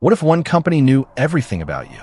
What if one company knew everything about you?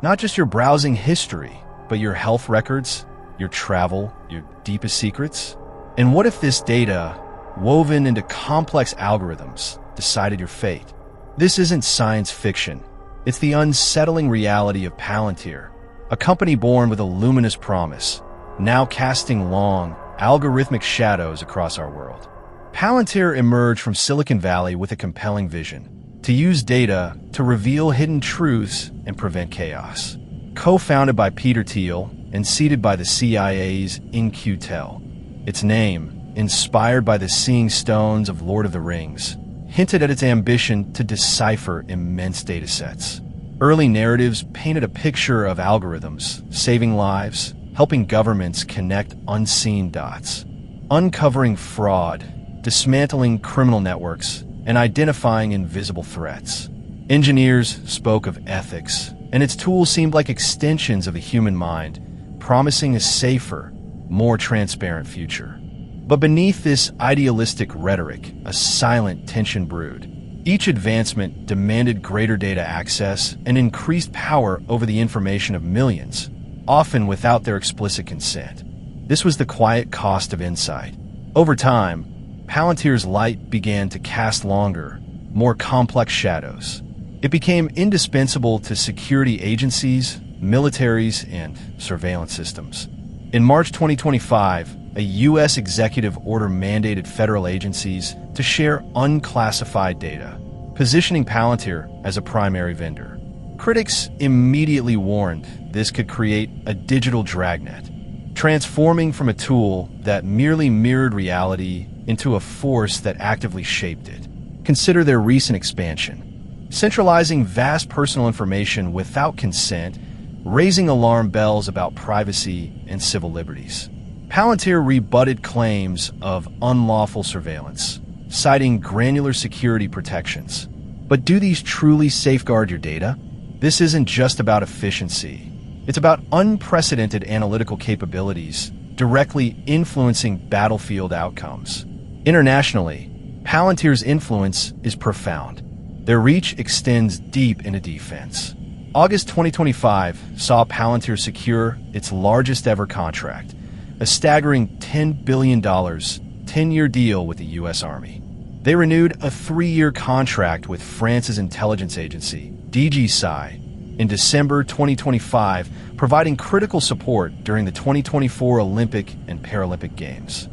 Not just your browsing history, but your health records, your travel, your deepest secrets? And what if this data, woven into complex algorithms, decided your fate? This isn't science fiction. It's the unsettling reality of Palantir, a company born with a luminous promise, now casting long, algorithmic shadows across our world. Palantir emerged from Silicon Valley with a compelling vision: to use data to reveal hidden truths and prevent chaos. Co-founded by Peter Thiel and seeded by the CIA's In-Q-Tel, its name, inspired by the seeing stones of Lord of the Rings, hinted at its ambition to decipher immense datasets. Early narratives painted a picture of algorithms, saving lives, helping governments connect unseen dots, uncovering fraud, dismantling criminal networks, and identifying invisible threats. Engineers spoke of ethics, and its tools seemed like extensions of the human mind, promising a safer, more transparent future. But beneath this idealistic rhetoric, a silent tension brewed. Each advancement demanded greater data access and increased power over the information of millions, often without their explicit consent. This was the quiet cost of insight. Over time, Palantir's light began to cast longer, more complex shadows. It became indispensable to security agencies, militaries, and surveillance systems. In March 2025, a U.S. executive order mandated federal agencies to share unclassified data, positioning Palantir as a primary vendor. Critics immediately warned this could create a digital dragnet, transforming from a tool that merely mirrored reality into a force that actively shaped it. Consider their recent expansion, centralizing vast personal information without consent, raising alarm bells about privacy and civil liberties. Palantir rebutted claims of unlawful surveillance, citing granular security protections. But do these truly safeguard your data? This isn't just about efficiency. It's about unprecedented analytical capabilities directly influencing battlefield outcomes. Internationally, Palantir's influence is profound. Their reach extends deep into defense. August 2025 saw Palantir secure its largest ever contract, a staggering $10 billion, 10-year deal with the U.S. Army. They renewed a 3-year contract with France's intelligence agency, DGSI, in December 2025, providing critical support during the 2024 Olympic and Paralympic Games.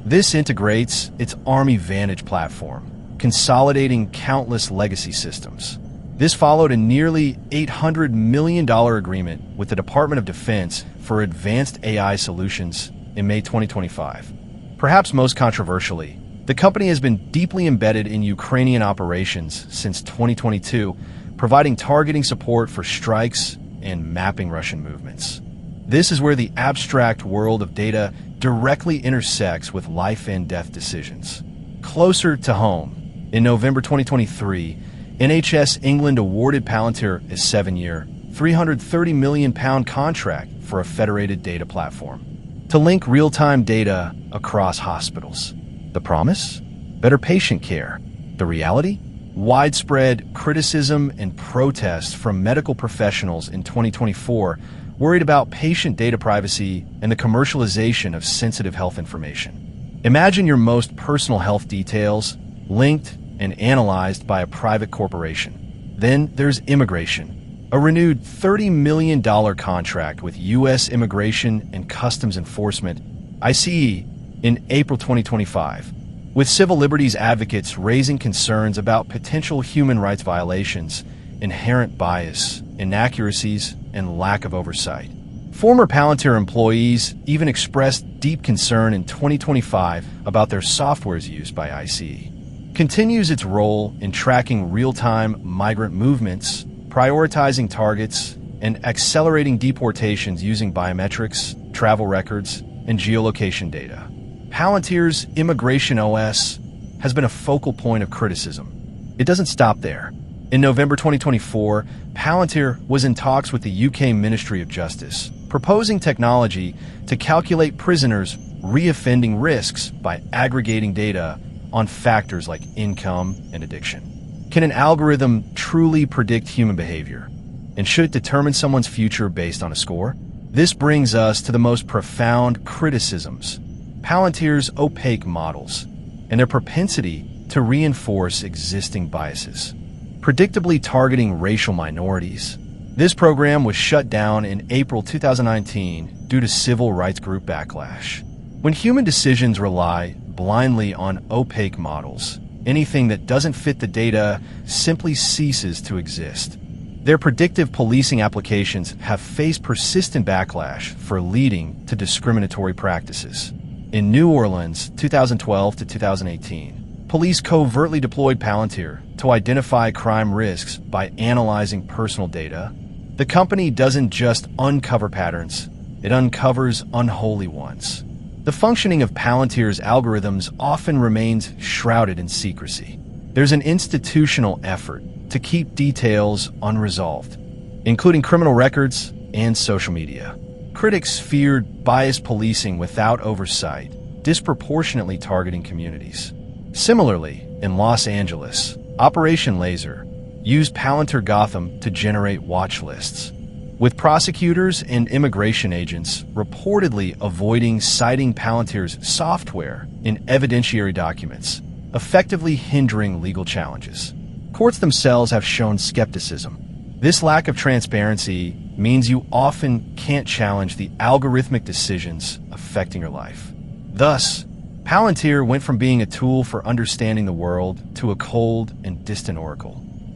This integrates its Army Vantage platform, consolidating countless legacy systems. This followed a nearly $800 million agreement with the Department of Defense for advanced AI solutions in May 2025. Perhaps most controversially, the company has been deeply embedded in Ukrainian operations since 2022, providing targeting support for strikes and mapping Russian movements. This is where the abstract world of data directly intersects with life and death decisions. Closer to home, in November 2023, NHS England awarded Palantir a 7-year, £330 million contract for a federated data platform to link real-time data across hospitals. The promise? Better patient care. The reality? Widespread criticism and protest from medical professionals in 2024 worried about patient data privacy and the commercialization of sensitive health information. Imagine your most personal health details linked and analyzed by a private corporation. Then there's immigration, a renewed $30 million contract with U.S. Immigration and Customs Enforcement, ICE, in April 2025, with civil liberties advocates raising concerns about potential human rights violations, inherent bias, inaccuracies, and lack of oversight. Former Palantir employees even expressed deep concern in 2025 about their software's use by ICE. Continues its role in tracking real-time migrant movements, prioritizing targets, and accelerating deportations using biometrics, travel records, and geolocation data. Palantir's Immigration OS has been a focal point of criticism. It doesn't stop there. In November 2024, Palantir was in talks with the UK Ministry of Justice, proposing technology to calculate prisoners' reoffending risks by aggregating data on factors like income and addiction. Can an algorithm truly predict human behavior? And should it determine someone's future based on a score? This brings us to the most profound criticisms: Palantir's opaque models and their propensity to reinforce existing biases, predictably targeting racial minorities. This program was shut down in April 2019 due to civil rights group backlash. When human decisions rely blindly on opaque models, anything that doesn't fit the data simply ceases to exist. Their predictive policing applications have faced persistent backlash for leading to discriminatory practices. In New Orleans, 2012 to 2018, police covertly deployed Palantir to identify crime risks by analyzing personal data. The company doesn't just uncover patterns, it uncovers unholy ones. The functioning of Palantir's algorithms often remains shrouded in secrecy. There's an institutional effort to keep details unresolved, including criminal records and social media. Critics feared biased policing without oversight, disproportionately targeting communities. Similarly, in Los Angeles, Operation Laser used Palantir Gotham to generate watch lists, with prosecutors and immigration agents reportedly avoiding citing Palantir's software in evidentiary documents, effectively hindering legal challenges. Courts themselves have shown skepticism. This lack of transparency means you often can't challenge the algorithmic decisions affecting your life. Thus, Palantir went from being a tool for understanding the world to a cold and distant oracle,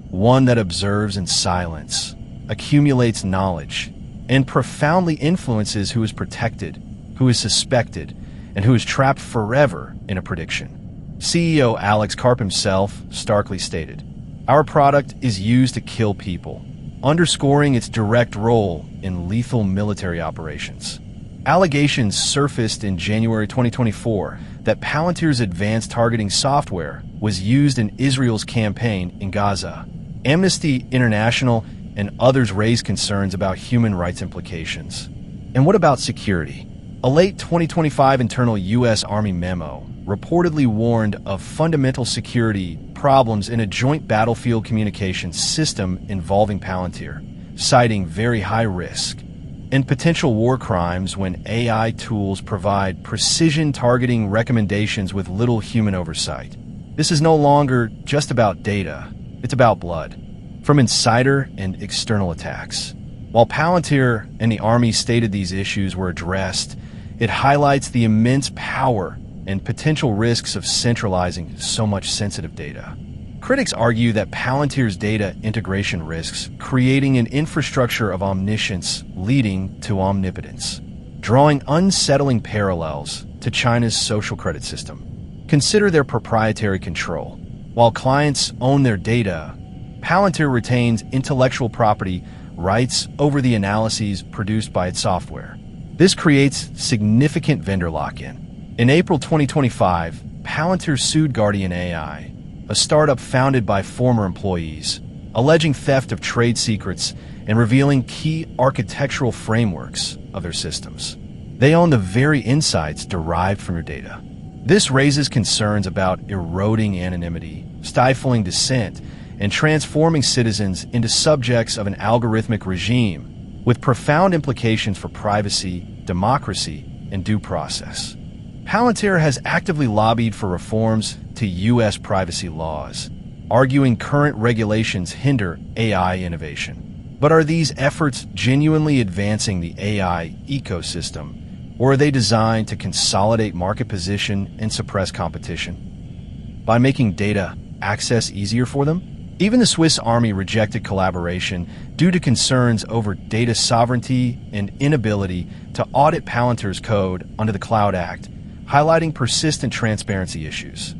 one that observes in silence, accumulates knowledge, and profoundly influences who is protected, who is suspected, and who is trapped forever in a prediction. CEO Alex Karp himself starkly stated, "Our product is used to kill people," underscoring its direct role in lethal military operations. Allegations surfaced in January 2024 that Palantir's advanced targeting software was used in Israel's campaign in Gaza. Amnesty International and others raised concerns about human rights implications. And what about security? A late 2025 internal U.S. Army memo reportedly warned of fundamental security problems in a joint battlefield communications system involving Palantir, citing very high risk and potential war crimes when AI tools provide precision targeting recommendations with little human oversight. This is no longer just about data, it's about blood, from insider and external attacks. While Palantir and the Army stated these issues were addressed, it highlights the immense power and potential risks of centralizing so much sensitive data. Critics argue that Palantir's data integration risks creating an infrastructure of omniscience leading to omnipotence, drawing unsettling parallels to China's social credit system. Consider their proprietary control. While clients own their data, Palantir retains intellectual property rights over the analyses produced by its software. This creates significant vendor lock-in. In April 2025, Palantir sued Guardian AI, a startup founded by former employees, alleging theft of trade secrets and revealing key architectural frameworks of their systems. They own the very insights derived from your data. This raises concerns about eroding anonymity, stifling dissent, and transforming citizens into subjects of an algorithmic regime, with profound implications for privacy, democracy, and due process. Palantir has actively lobbied for reforms to U.S. privacy laws, arguing current regulations hinder AI innovation. But are these efforts genuinely advancing the AI ecosystem, or are they designed to consolidate market position and suppress competition? By making data access easier for them? Even the Swiss Army rejected collaboration due to concerns over data sovereignty and inability to audit Palantir's code under the Cloud Act, highlighting persistent transparency issues.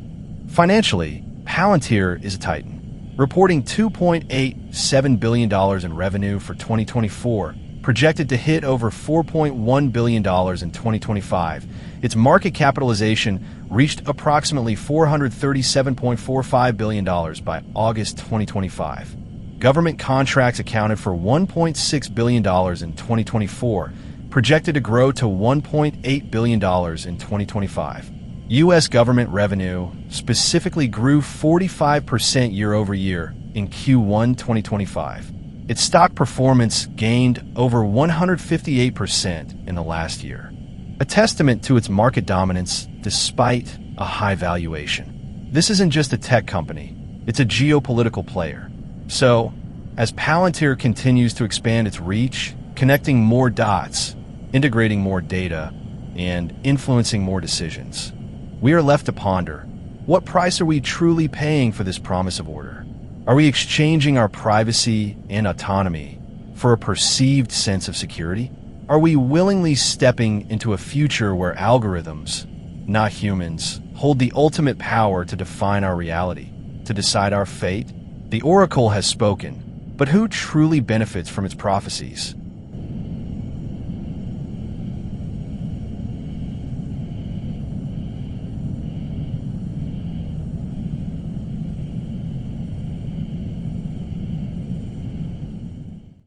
Financially, Palantir is a titan, reporting $2.87 billion in revenue for 2024, projected to hit over $4.1 billion in 2025. Its market capitalization reached approximately $437.45 billion by August 2025. Government contracts accounted for $1.6 billion in 2024, projected to grow to $1.8 billion in 2025. U.S. government revenue specifically grew 45% year over year in Q1 2025. Its stock performance gained over 158% in the last year, a testament to its market dominance despite a high valuation. This isn't just a tech company, it's a geopolitical player. So, as Palantir continues to expand its reach, connecting more dots, integrating more data, and influencing more decisions, we are left to ponder, what price are we truly paying for this promise of order? Are we exchanging our privacy and autonomy for a perceived sense of security? Are we willingly stepping into a future where algorithms, not humans, hold the ultimate power to define our reality, to decide our fate? The oracle has spoken, but who truly benefits from its prophecies?